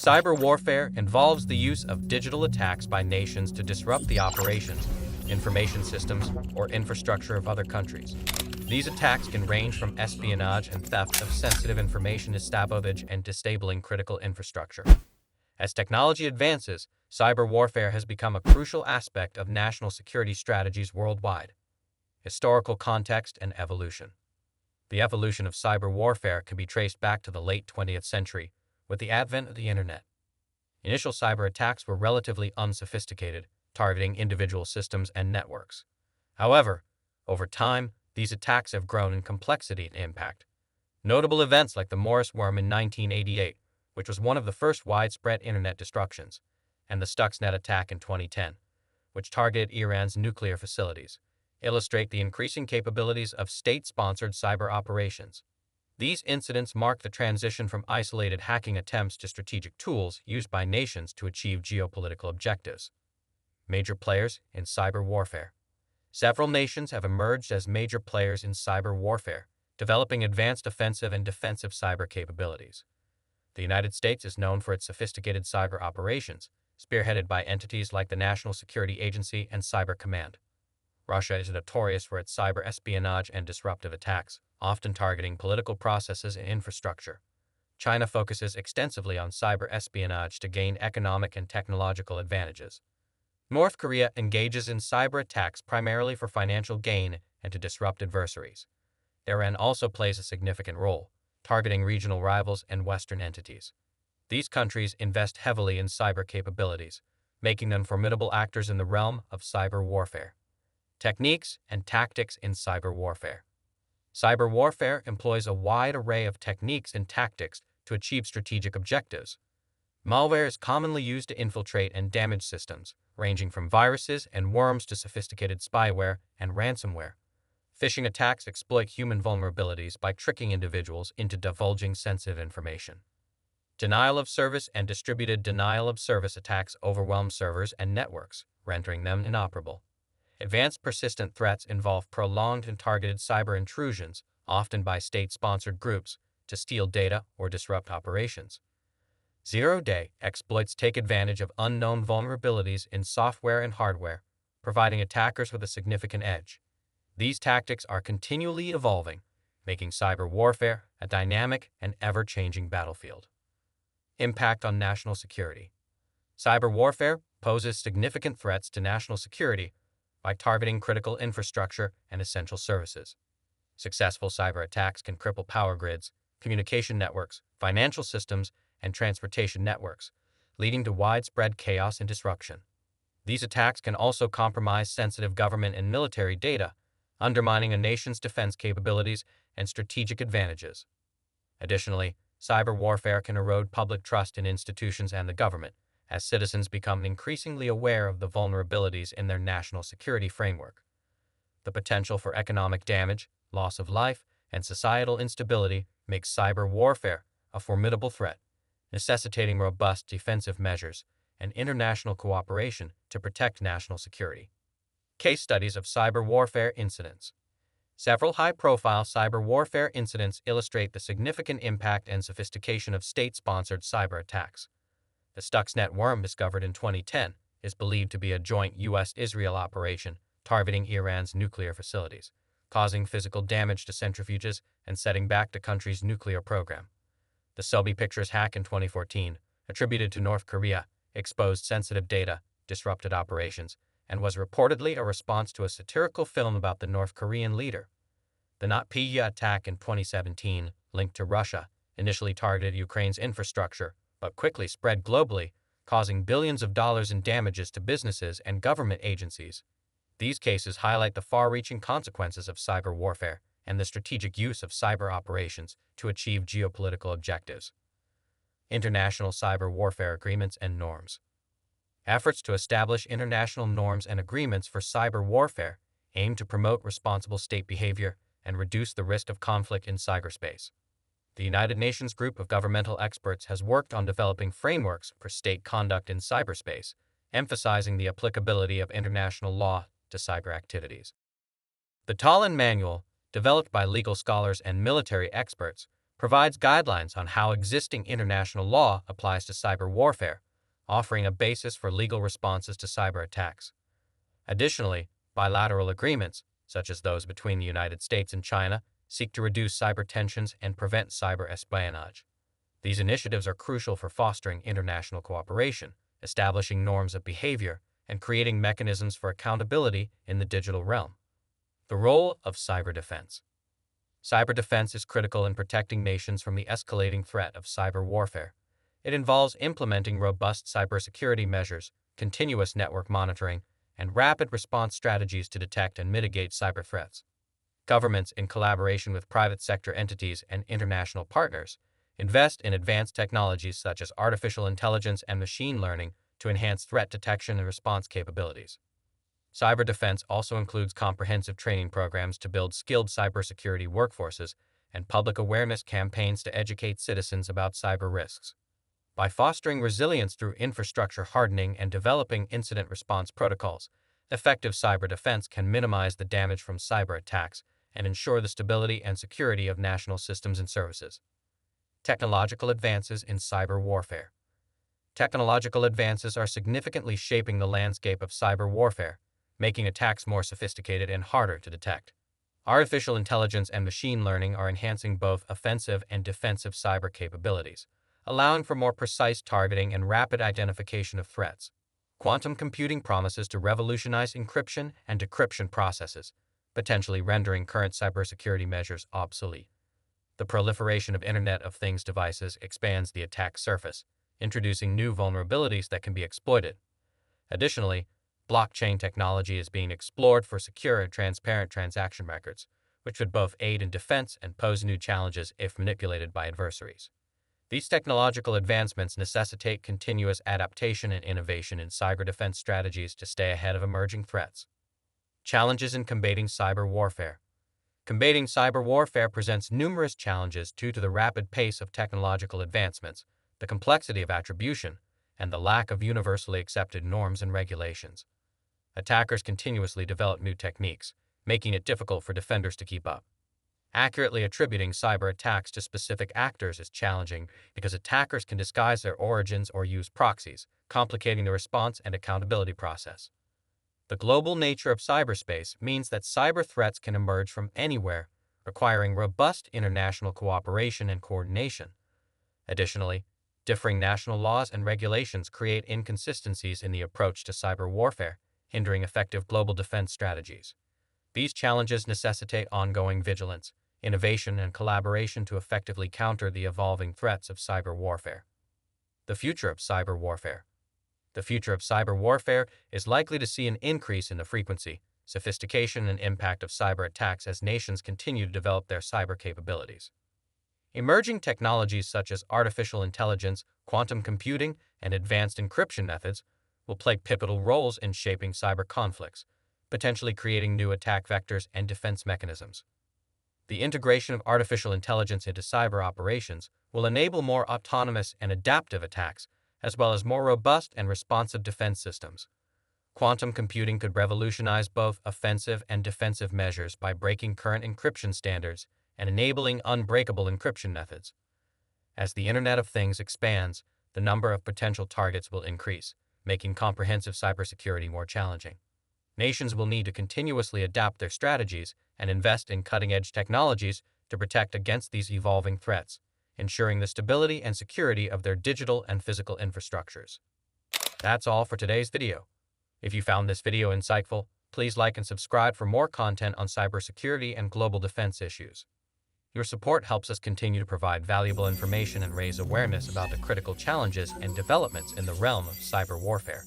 Cyber warfare involves the use of digital attacks by nations to disrupt the operations, information systems, or infrastructure of other countries. These attacks can range from espionage and theft of sensitive information to sabotage and disabling critical infrastructure. As technology advances, cyber warfare has become a crucial aspect of national security strategies worldwide. Historical context and evolution. The evolution of cyber warfare can be traced back to the late 20th century with the advent of the Internet. Initial cyber attacks were relatively unsophisticated, targeting individual systems and networks. However, over time, these attacks have grown in complexity and impact. Notable events like the Morris worm in 1988, which was one of the first widespread Internet destructions, and the Stuxnet attack in 2010, which targeted Iran's nuclear facilities, illustrate the increasing capabilities of state-sponsored cyber operations. These incidents mark the transition from isolated hacking attempts to strategic tools used by nations to achieve geopolitical objectives. Major players in cyber warfare. Several nations have emerged as major players in cyber warfare, developing advanced offensive and defensive cyber capabilities. The United States is known for its sophisticated cyber operations, spearheaded by entities like the National Security Agency and Cyber Command. Russia is notorious for its cyber espionage and disruptive attacks, often targeting political processes and infrastructure. China focuses extensively on cyber espionage to gain economic and technological advantages. North Korea engages in cyber attacks primarily for financial gain and to disrupt adversaries. Iran also plays a significant role, targeting regional rivals and Western entities. These countries invest heavily in cyber capabilities, making them formidable actors in the realm of cyber warfare. Techniques and tactics in cyber warfare. Cyber warfare employs a wide array of techniques and tactics to achieve strategic objectives. Malware is commonly used to infiltrate and damage systems, ranging from viruses and worms to sophisticated spyware and ransomware. Phishing attacks exploit human vulnerabilities by tricking individuals into divulging sensitive information. Denial of service and distributed denial of service attacks overwhelm servers and networks, rendering them inoperable. Advanced persistent threats involve prolonged and targeted cyber intrusions, often by state-sponsored groups, to steal data or disrupt operations. Zero-day exploits take advantage of unknown vulnerabilities in software and hardware, providing attackers with a significant edge. These tactics are continually evolving, making cyber warfare a dynamic and ever-changing battlefield. Impact on national security. Cyber warfare poses significant threats to national security by targeting critical infrastructure and essential services. Successful cyber attacks can cripple power grids, communication networks, financial systems, and transportation networks, leading to widespread chaos and disruption. These attacks can also compromise sensitive government and military data, undermining a nation's defense capabilities and strategic advantages. Additionally, cyber warfare can erode public trust in institutions and the government, as citizens become increasingly aware of the vulnerabilities in their national security framework. The potential for economic damage, loss of life, and societal instability makes cyber warfare a formidable threat, necessitating robust defensive measures and international cooperation to protect national security. Case studies of cyber warfare incidents. Several high-profile cyber warfare incidents illustrate the significant impact and sophistication of state-sponsored cyber attacks. The Stuxnet worm discovered in 2010 is believed to be a joint U.S.-Israel operation targeting Iran's nuclear facilities, causing physical damage to centrifuges and setting back the country's nuclear program. The Sobi Pictures hack in 2014, attributed to North Korea, exposed sensitive data, disrupted operations, and was reportedly a response to a satirical film about the North Korean leader. The NotPetya attack in 2017, linked to Russia, initially targeted Ukraine's infrastructure, but quickly spread globally, causing billions of dollars in damages to businesses and government agencies. These cases highlight the far-reaching consequences of cyber warfare and the strategic use of cyber operations to achieve geopolitical objectives. International cyber warfare agreements and norms. Efforts to establish international norms and agreements for cyber warfare aim to promote responsible state behavior and reduce the risk of conflict in cyberspace. The United Nations group of governmental experts has worked on developing frameworks for state conduct in cyberspace, emphasizing the applicability of international law to cyber activities. The Tallinn Manual, developed by legal scholars and military experts, provides guidelines on how existing international law applies to cyber warfare, offering a basis for legal responses to cyber attacks. Additionally, bilateral agreements, such as those between the United States and China, seek to reduce cyber tensions and prevent cyber espionage. These initiatives are crucial for fostering international cooperation, establishing norms of behavior, and creating mechanisms for accountability in the digital realm. The role of cyber defense. Cyber defense is critical in protecting nations from the escalating threat of cyber warfare. It involves implementing robust cybersecurity measures, continuous network monitoring, and rapid response strategies to detect and mitigate cyber threats. Governments, in collaboration with private sector entities and international partners, invest in advanced technologies such as artificial intelligence and machine learning to enhance threat detection and response capabilities. Cyber defense also includes comprehensive training programs to build skilled cybersecurity workforces and public awareness campaigns to educate citizens about cyber risks. By fostering resilience through infrastructure hardening and developing incident response protocols, effective cyber defense can minimize the damage from cyber attacks and ensure the stability and security of national systems and services. Technological advances in cyber warfare. Technological advances are significantly shaping the landscape of cyber warfare, making attacks more sophisticated and harder to detect. Artificial intelligence and machine learning are enhancing both offensive and defensive cyber capabilities, allowing for more precise targeting and rapid identification of threats. Quantum computing promises to revolutionize encryption and decryption processes, potentially rendering current cybersecurity measures obsolete. The proliferation of Internet of Things devices expands the attack surface, introducing new vulnerabilities that can be exploited. Additionally, blockchain technology is being explored for secure and transparent transaction records, which would both aid in defense and pose new challenges if manipulated by adversaries. These technological advancements necessitate continuous adaptation and innovation in cyber defense strategies to stay ahead of emerging threats. Challenges in combating cyber warfare. Combating cyber warfare presents numerous challenges due to the rapid pace of technological advancements, the complexity of attribution, and the lack of universally accepted norms and regulations. Attackers continuously develop new techniques, making it difficult for defenders to keep up. Accurately attributing cyber attacks to specific actors is challenging because attackers can disguise their origins or use proxies, complicating the response and accountability process. The global nature of cyberspace means that cyber threats can emerge from anywhere, requiring robust international cooperation and coordination. Additionally, differing national laws and regulations create inconsistencies in the approach to cyber warfare, hindering effective global defense strategies. These challenges necessitate ongoing vigilance, innovation, and collaboration to effectively counter the evolving threats of cyber warfare. The future of cyber warfare. The future of cyber warfare is likely to see an increase in the frequency, sophistication, and impact of cyber attacks as nations continue to develop their cyber capabilities. Emerging technologies such as artificial intelligence, quantum computing, and advanced encryption methods will play pivotal roles in shaping cyber conflicts, potentially creating new attack vectors and defense mechanisms. The integration of artificial intelligence into cyber operations will enable more autonomous and adaptive attacks, as well as more robust and responsive defense systems. Quantum computing could revolutionize both offensive and defensive measures by breaking current encryption standards and enabling unbreakable encryption methods. As the Internet of Things expands, the number of potential targets will increase, making comprehensive cybersecurity more challenging. Nations will need to continuously adapt their strategies and invest in cutting-edge technologies to protect against these evolving threats, ensuring the stability and security of their digital and physical infrastructures. That's all for today's video. If you found this video insightful, please like and subscribe for more content on cybersecurity and global defense issues. Your support helps us continue to provide valuable information and raise awareness about the critical challenges and developments in the realm of cyber warfare.